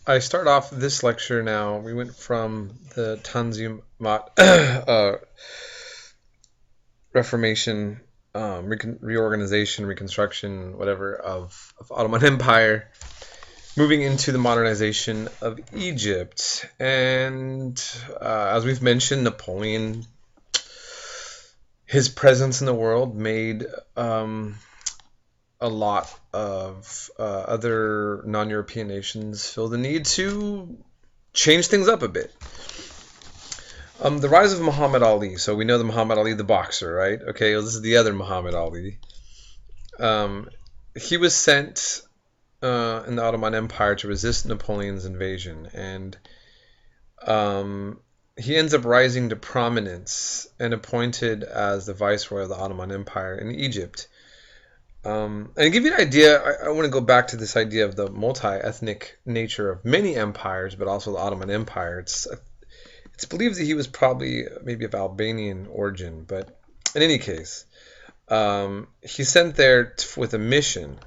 I start off this lecture now. We went from the Tanzimat Reformation, reorganization, reconstruction, whatever, of Ottoman Empire, moving into the modernization of Egypt. And as we've mentioned, Napoleon, his presence in the world made a lot of other non-European nations feel the need to change things up a bit. The rise of Muhammad Ali. So we know the Muhammad Ali, the boxer, right? Okay, well, this is the other Muhammad Ali. Um, he was sent in the Ottoman Empire to resist Napoleon's invasion, and he ends up rising to prominence and appointed as the viceroy of the Ottoman Empire in Egypt. And to give you an idea, I want to go back to this idea of the multi-ethnic nature of many empires, but also the Ottoman Empire. It's believed that he was probably maybe of Albanian origin, but in any case, he's sent there with a mission,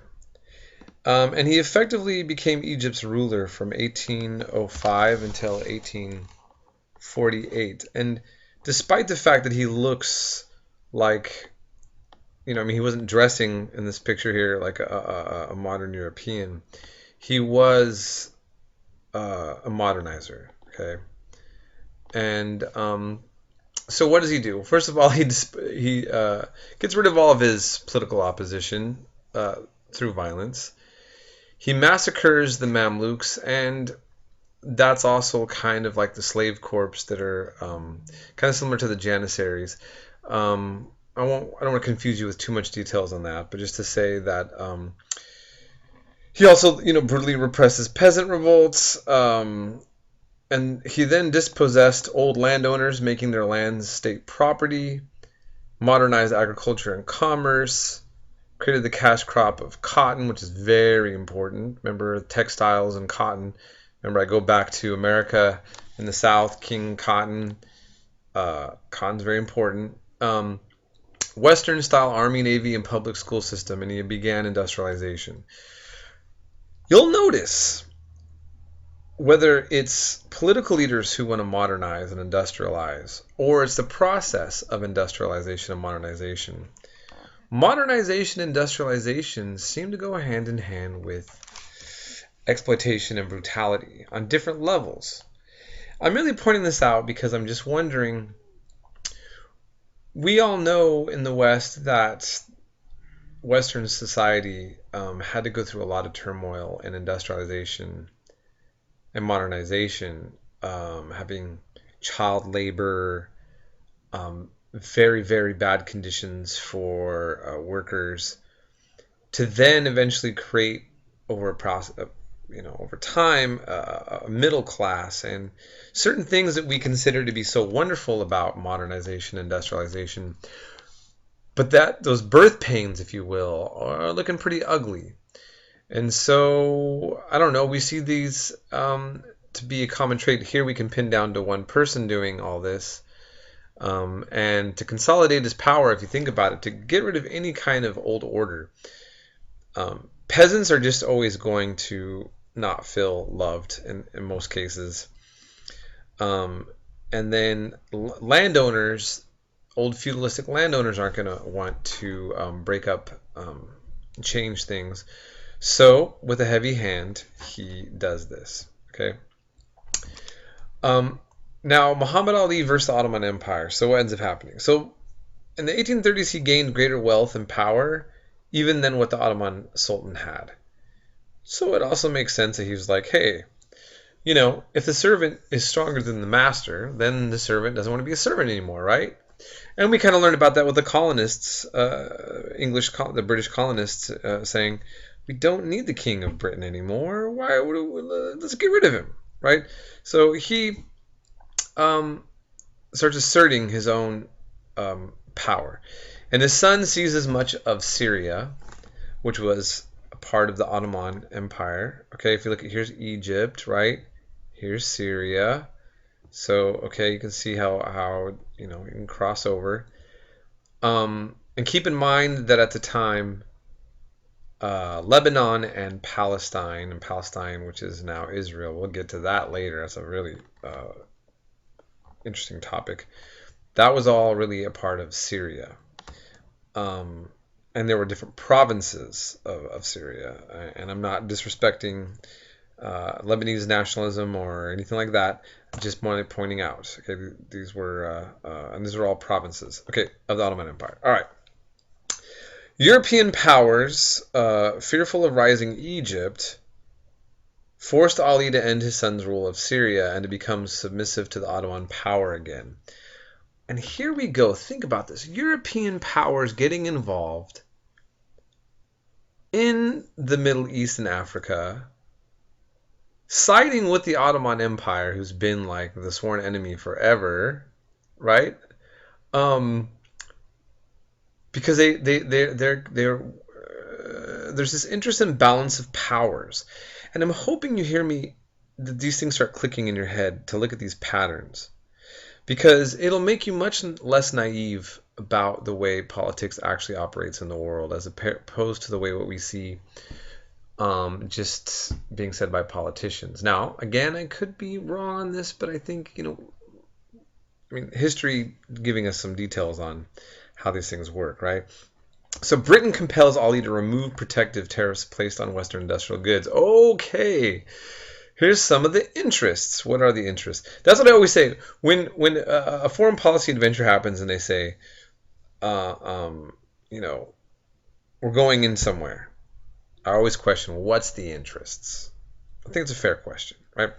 and he effectively became Egypt's ruler from 1805 until 1848. And despite the fact that he looks like, I mean, he wasn't dressing in this picture here like a modern European. He was a modernizer, okay? And so what does he do? First of all, he gets rid of all of his political opposition through violence. He massacres the Mamluks, and that's also kind of like the slave corps that are kind of similar to the Janissaries. I don't want to confuse you with too much details on that, but just to say that he also, brutally represses peasant revolts. And he then dispossessed old landowners, making their lands state property, modernized agriculture and commerce, created the cash crop of cotton, which is very important. Remember, textiles and cotton. Remember, I go back to America in the South, King Cotton. Cotton's very important. Western-style army, navy, and public school system, and he began industrialization. You'll notice, whether it's political leaders who want to modernize and industrialize, or it's the process of industrialization and modernization and industrialization seem to go hand in hand with exploitation and brutality on different levels. I'm really pointing this out because I'm just wondering, we all know in the West that Western society had to go through a lot of turmoil and industrialization and modernization, having child labor, very, very bad conditions for workers, to then eventually create over a process, over time, a middle class, and certain things that we consider to be so wonderful about modernization, industrialization, but that those birth pains, if you will, are looking pretty ugly. And so, I don't know, we see these to be a common trait. Here we can pin down to one person doing all this. And to consolidate his power, if you think about it, to get rid of any kind of old order. Peasants are just always going to not feel loved in most cases. And then landowners, old feudalistic landowners, aren't going to want to break up, change things. So, with a heavy hand, he does this. Okay. Now, Muhammad Ali versus the Ottoman Empire. So, what ends up happening? So, in the 1830s, he gained greater wealth and power, even than what the Ottoman Sultan had. So, it also makes sense that he was like, hey, if the servant is stronger than the master, then the servant doesn't want to be a servant anymore, right? And we kind of learned about that with the colonists, the British colonists, saying, we don't need the king of Britain anymore. Let's get rid of him, right? So he starts asserting his own power. And his son seizes much of Syria, which was a part of the Ottoman Empire. Okay, if you look at, here's Egypt, right? Here's Syria. So, okay, you can see how you can cross over. And keep in mind that at the time, Lebanon and Palestine, which is now Israel. We'll get to that later. That's a really interesting topic. That was all really a part of Syria. Um, and there were different provinces of Syria. And I'm not disrespecting Lebanese nationalism or anything like that. I just wanted pointing out. Okay, these were and these are all provinces. Okay, of the Ottoman Empire. All right. European powers, fearful of rising Egypt, forced Ali to end his son's rule of Syria and to become submissive to the Ottoman power again. And here we go. Think about this. European powers getting involved in the Middle East and Africa, siding with the Ottoman Empire, who's been like the sworn enemy forever, right? Because there's this interest in balance of powers, and I'm hoping you hear me. That these things start clicking in your head to look at these patterns, because it'll make you much less naive about the way politics actually operates in the world, as opposed to the way what we see just being said by politicians. Now, again, I could be wrong on this, but I think, history giving us some details on how these things work, right? So Britain compels Ali to remove protective tariffs placed on Western industrial goods. Okay, here's some of the interests. What are the interests? That's what I always say when a foreign policy adventure happens and they say, we're going in somewhere. I always question, what's the interests? I think it's a fair question, right?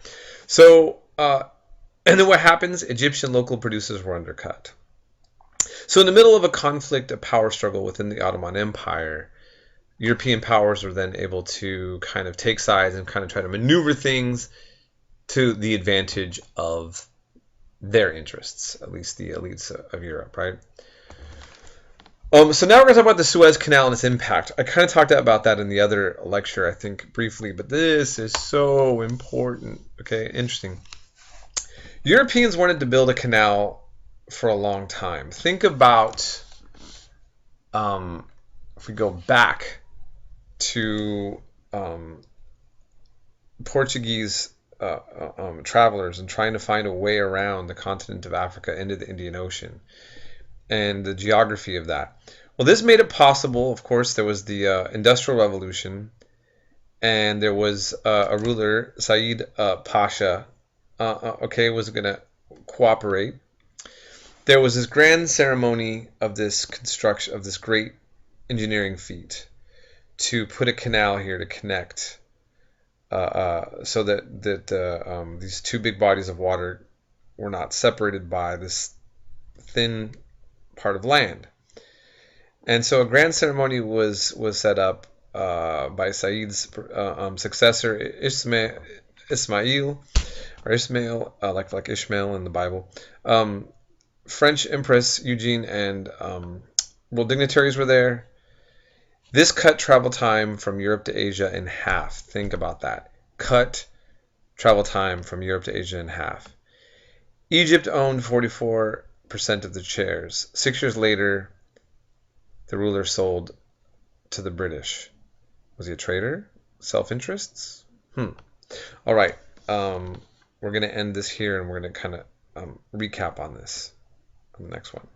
So, and then what happens? Egyptian local producers were undercut. So in the middle of a conflict, a power struggle within the Ottoman Empire, European powers were then able to kind of take sides and kind of try to maneuver things to the advantage of their interests, at least the elites of Europe, right? So now we're going to talk about the Suez Canal and its impact. I kind of talked about that in the other lecture, I think, briefly, but this is so important. Okay, interesting. Europeans wanted to build a canal for a long time. Think about if we go back to Portuguese travelers and trying to find a way around the continent of Africa into the Indian Ocean and the geography of that. Well, this made it possible. Of course, there was the Industrial Revolution, and there was a ruler, Said Pasha, was going to cooperate. There was this grand ceremony of this construction, of this great engineering feat, to put a canal here to connect, so that these two big bodies of water were not separated by this thin part of land. And so a grand ceremony was set up by Said's successor Ismail, like Ishmael in the Bible. French Empress Eugene and dignitaries were there. This cut travel time from Europe to Asia in half. Think about that. Cut travel time from Europe to Asia in half. Egypt owned 44% of the shares. 6 years later, the ruler sold to the British. Was he a traitor? Self-interests? All right. We're going to end this here, and we're going to kind of recap on this on the next one.